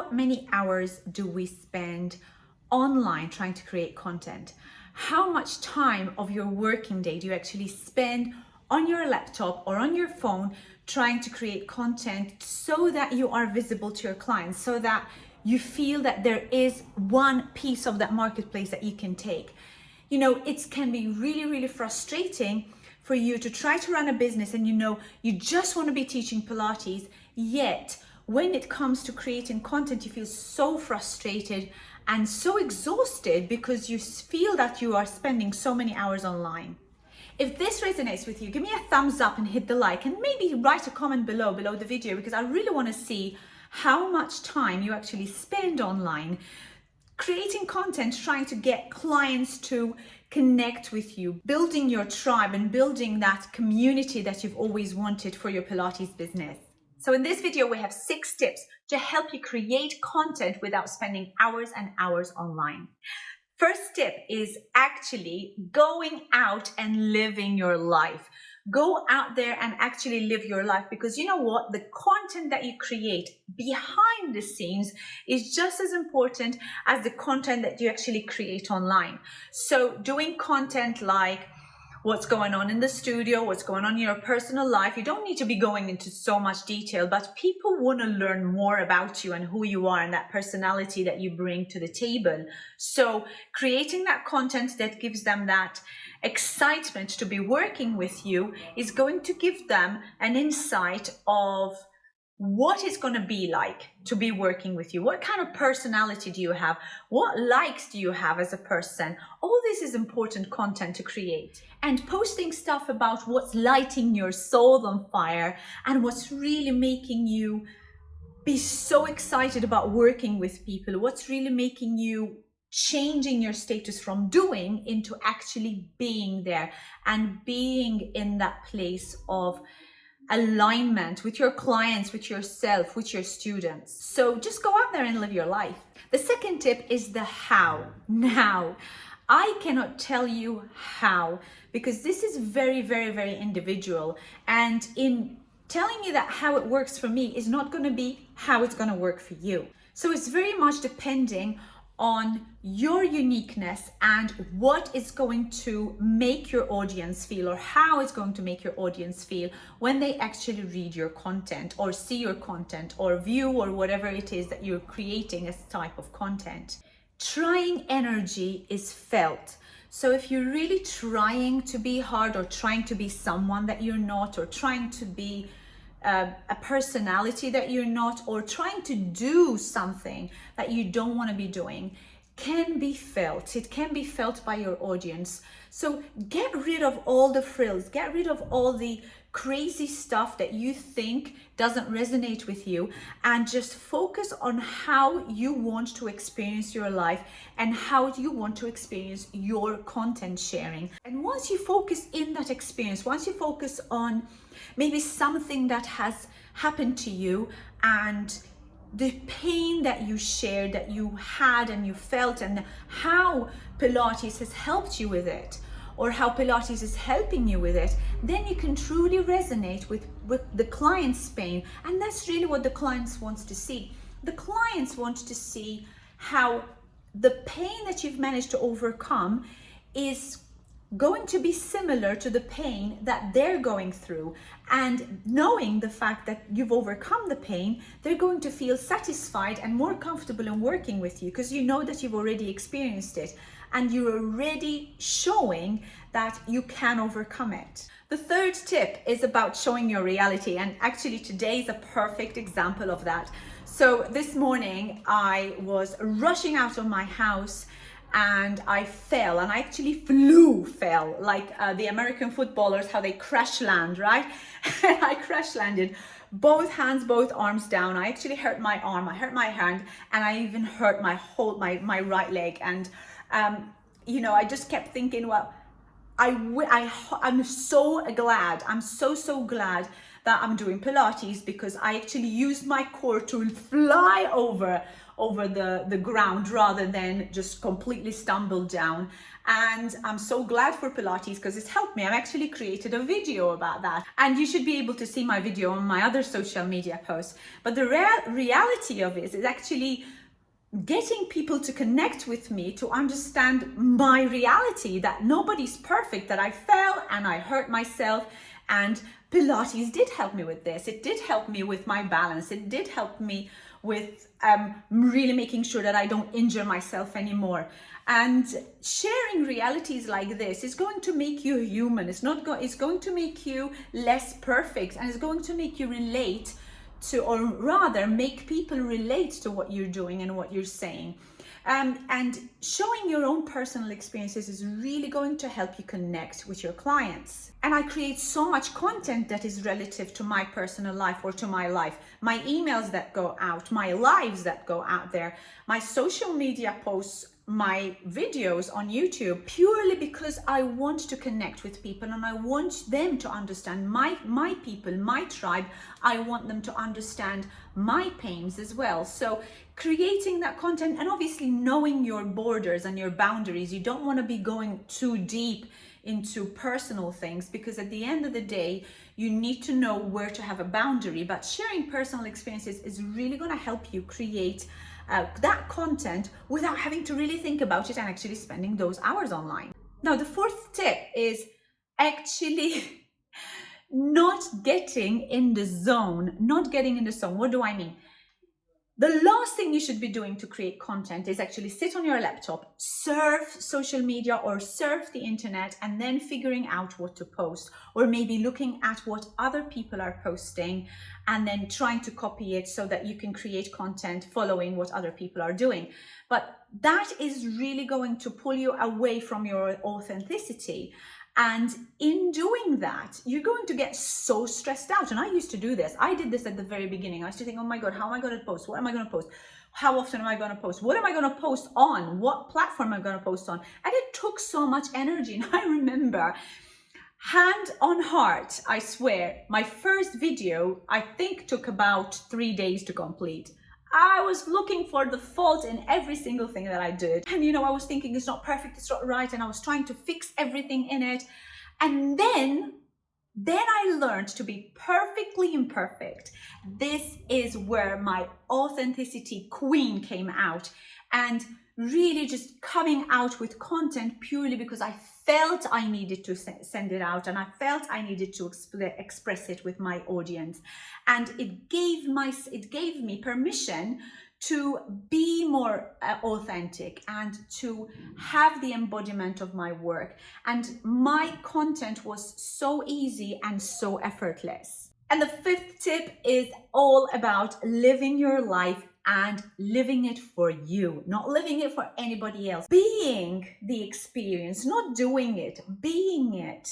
how many hours do we spend online trying to create content? How much time of your working day do you actually spend on your laptop or on your phone trying to create content so that you are visible to your clients, so that you feel that there is one piece of that marketplace that you can take? You know, it can be really, really frustrating for you to try to run a business and you just want to be teaching Pilates, yet when it comes to creating content, you feel so frustrated and so exhausted because you feel that you are spending so many hours online. If this resonates with you, give me a thumbs up and hit the like, and maybe write a comment below the video, because I really want to see how much time you actually spend online creating content, trying to get clients to connect with you, building your tribe and building that community that you've always wanted for your Pilates business. So in this video, we have 6 tips to help you create content without spending hours and hours online. First tip is actually going out and living your life. Go out there and actually live your life, because you know what? The content that you create behind the scenes is just as important as the content that you actually create online. So doing content like what's going on in the studio, what's going on in your personal life. You don't need to be going into so much detail, but people want to learn more about you and who you are and that personality that you bring to the table. So creating that content that gives them that excitement to be working with you is going to give them an insight of what it's going to be like to be working with you. What kind of personality do you have? What likes do you have as a person? All this is important content to create. And posting stuff about what's lighting your soul on fire and what's really making you be so excited about working with people, what's really making you changing your status from doing into actually being there and being in that place of alignment with your clients, with yourself, with your students. So just go out there and live your life. The second tip is the how. Now, I cannot tell you how, because this is very, very, very individual. And in telling you that how it works for me is not going to be how it's going to work for you. So it's very much depending on your uniqueness and what is going to make your audience feel, or how it's going to make your audience feel when they actually read your content or see your content or view or whatever it is that you're creating as type of content. Trying energy is felt. So if you're really trying to be hard or trying to be someone that you're not, or trying to be a personality that you're not, or trying to do something that you don't want to be doing, can be felt. It can be felt by your audience. So get rid of all the frills, get rid of all the crazy stuff that you think doesn't resonate with you, and just focus on how you want to experience your life and how you want to experience your content sharing. And once you focus in that experience, once you focus on maybe something that has happened to you and the pain that you shared, that you had and you felt, and how Pilates has helped you with it, or how Pilates is helping you with it, then you can truly resonate with the client's pain. And that's really what the clients wants to see. The clients want to see how the pain that you've managed to overcome is going to be similar to the pain that they're going through. And knowing the fact that you've overcome the pain, they're going to feel satisfied and more comfortable in working with you, because you know that you've already experienced it and you're already showing that you can overcome it. The third tip is about showing your reality, and actually today is a perfect example of that. So this morning I was rushing out of my house and I fell, and I actually fell like the American footballers, how they crash land, right? And I crash landed, both hands, both arms down. I actually hurt my arm, I hurt my hand, and I even hurt my right leg. And you know, I just kept thinking, well, I'm so glad, I'm so glad that I'm doing Pilates because I actually used my core to fly over the ground rather than just completely stumble down. And I'm so glad for Pilates because it's helped me. I've actually created a video about that, and you should be able to see my video on my other social media posts. But the reality of it is actually getting people to connect with me, to understand my reality, that nobody's perfect, that I fell and I hurt myself, and Pilates did help me with this. It did help me with my balance. It did help me with really making sure that I don't injure myself anymore. And sharing realities like this is going to make you human. It's going to make you less perfect, and it's going to make you relate to, or rather make people relate to what you're doing and what you're saying. And showing your own personal experiences is really going to help you connect with your clients. And I create so much content that is relative to my personal life or to my life. My emails that go out, my lives that go out there, my social media posts, my videos on YouTube, purely because I want to connect with people and I want them to understand my people, my tribe. I want them to understand my pains as well. So creating that content, and obviously knowing your borders and your boundaries. You don't want to be going too deep into personal things, because at the end of the day, you need to know where to have a boundary. But sharing personal experiences is really going to help you create that content without having to really think about it and actually spending those hours online. Now, the fourth tip is actually not getting in the zone. What do I mean? The last thing you should be doing to create content is actually sit on your laptop, surf social media or surf the internet, and then figuring out what to post, or maybe looking at what other people are posting and then trying to copy it so that you can create content following what other people are doing. But that is really going to pull you away from your authenticity. And in doing that, you're going to get so stressed out. And I used to do this. I did this at the very beginning. I used to think, oh my God, how am I going to post? What am I going to post? How often am I going to post? What am I going to post on? What platform am I going to post on? And it took so much energy. And I remember, hand on heart, I swear, my first video, I think took about 3 days to complete. I was looking for the fault in every single thing that I did. And I was thinking it's not perfect, it's not right. And I was trying to fix everything in it. And then I learned to be perfectly imperfect. This is where my authenticity queen came out, and really just coming out with content purely because I felt I needed to send it out, and I felt I needed to express it with my audience. And it gave me permission to be more authentic and to have the embodiment of my work. And my content was so easy and so effortless. And the fifth tip is all about living your life and living it for you, not living it for anybody else. Being the experience, not doing it, being it.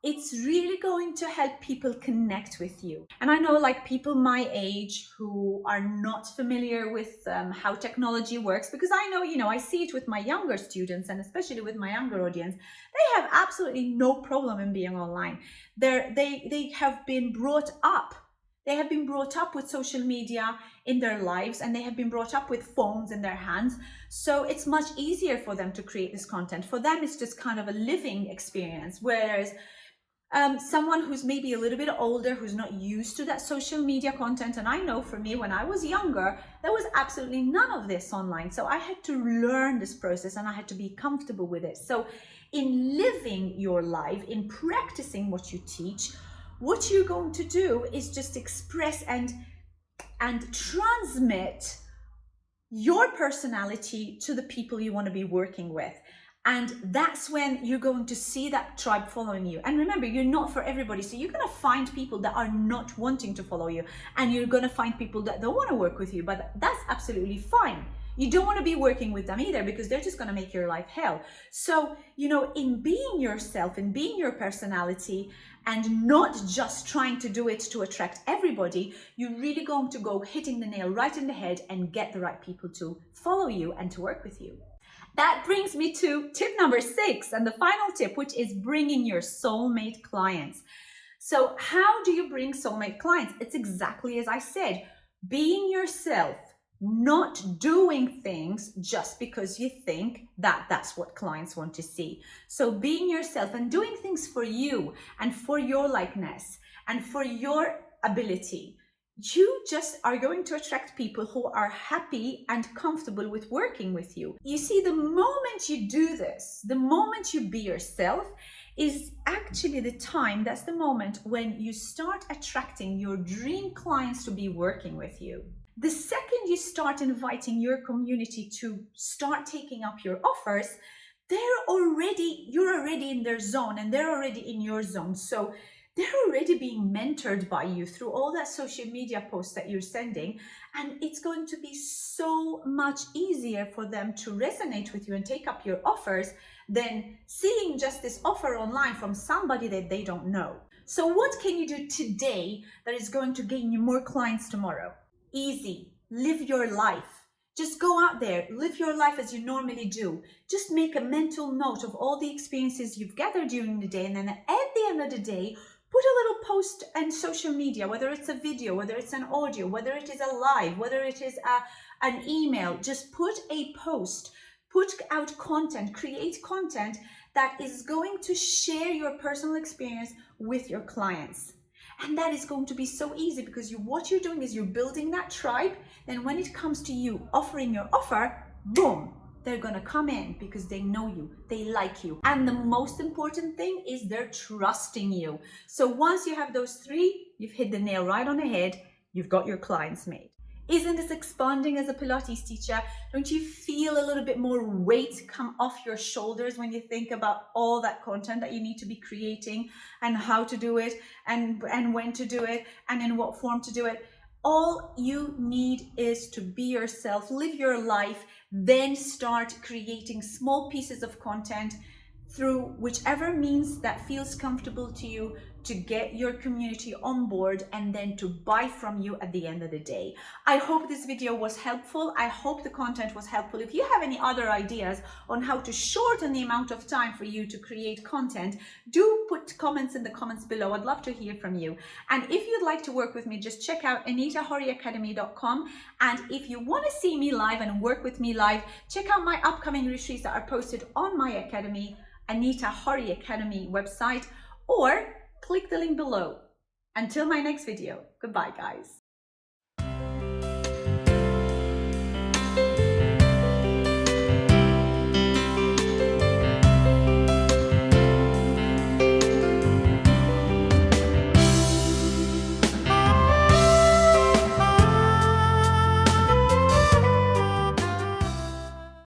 It's really going to help people connect with you. And I know, like, people my age who are not familiar with how technology works, because I know, I see it with my younger students, and especially with my younger audience, they have absolutely no problem in being online. They have been brought up. They have been brought up with social media in their lives, and they have been brought up with phones in their hands. So it's much easier for them to create this content. For them, it's just kind of a living experience. Whereas someone who's maybe a little bit older, who's not used to that social media content, and I know for me, when I was younger, there was absolutely none of this online. So I had to learn this process, and I had to be comfortable with it. So in living your life, in practicing what you teach, what you're going to do is just express and transmit your personality to the people you want to be working with. And that's when you're going to see that tribe following you. And remember, you're not for everybody. So you're going to find people that are not wanting to follow you, and you're going to find people that don't want to work with you, but that's absolutely fine. You don't want to be working with them either, because they're just going to make your life hell. So, in being yourself and being your personality, and not just trying to do it to attract everybody, you're really going to go hitting the nail right in the head and get the right people to follow you and to work with you. That brings me to tip number 6, and the final tip, which is bringing your soulmate clients. So how do you bring soulmate clients? It's exactly as I said, being yourself, not doing things just because you think that that's what clients want to see. So being yourself and doing things for you and for your likeness and for your ability, you just are going to attract people who are happy and comfortable with working with you. You see, the moment you do this, the moment you be yourself, is actually the time, that's the moment when you start attracting your dream clients to be working with you. The second you start inviting your community to start taking up your offers, you're already in their zone and they're already in your zone. So they're already being mentored by you through all that social media posts that you're sending. And it's going to be so much easier for them to resonate with you and take up your offers than seeing just this offer online from somebody that they don't know. So what can you do today that is going to gain you more clients tomorrow? Easy. Live your life. Just go out there, live your life as you normally do. Just make a mental note of all the experiences you've gathered during the day, and then at the end of the day, put a little post on social media, whether it's a video, whether it's an audio, whether it is a live, whether it is an email. Just put a post, put out content, create content that is going to share your personal experience with your clients. And that is going to be so easy because what you're doing is you're building that tribe. Then when it comes to you offering your offer, boom, they're going to come in because they know you, they like you. And the most important thing is they're trusting you. So once you have those three, you've hit the nail right on the head. You've got your clients made. Isn't this expanding as a Pilates teacher? Don't you feel a little bit more weight come off your shoulders when you think about all that content that you need to be creating and how to do it and when to do it and in what form to do it? All you need is to be yourself, live your life, then start creating small pieces of content through whichever means that feels comfortable to you to get your community on board and then to buy from you at the end of the day. I hope this video was helpful. I hope the content was helpful. If you have any other ideas on how to shorten the amount of time for you to create content, do put comments in the comments below. I'd love to hear from you. And if you'd like to work with me, just check out anitahoriacademy.com. And if you want to see me live and work with me live, check out my upcoming retreats that are posted on my academy, Anita Hori Academy website, or click the link below. Until my next video, goodbye guys.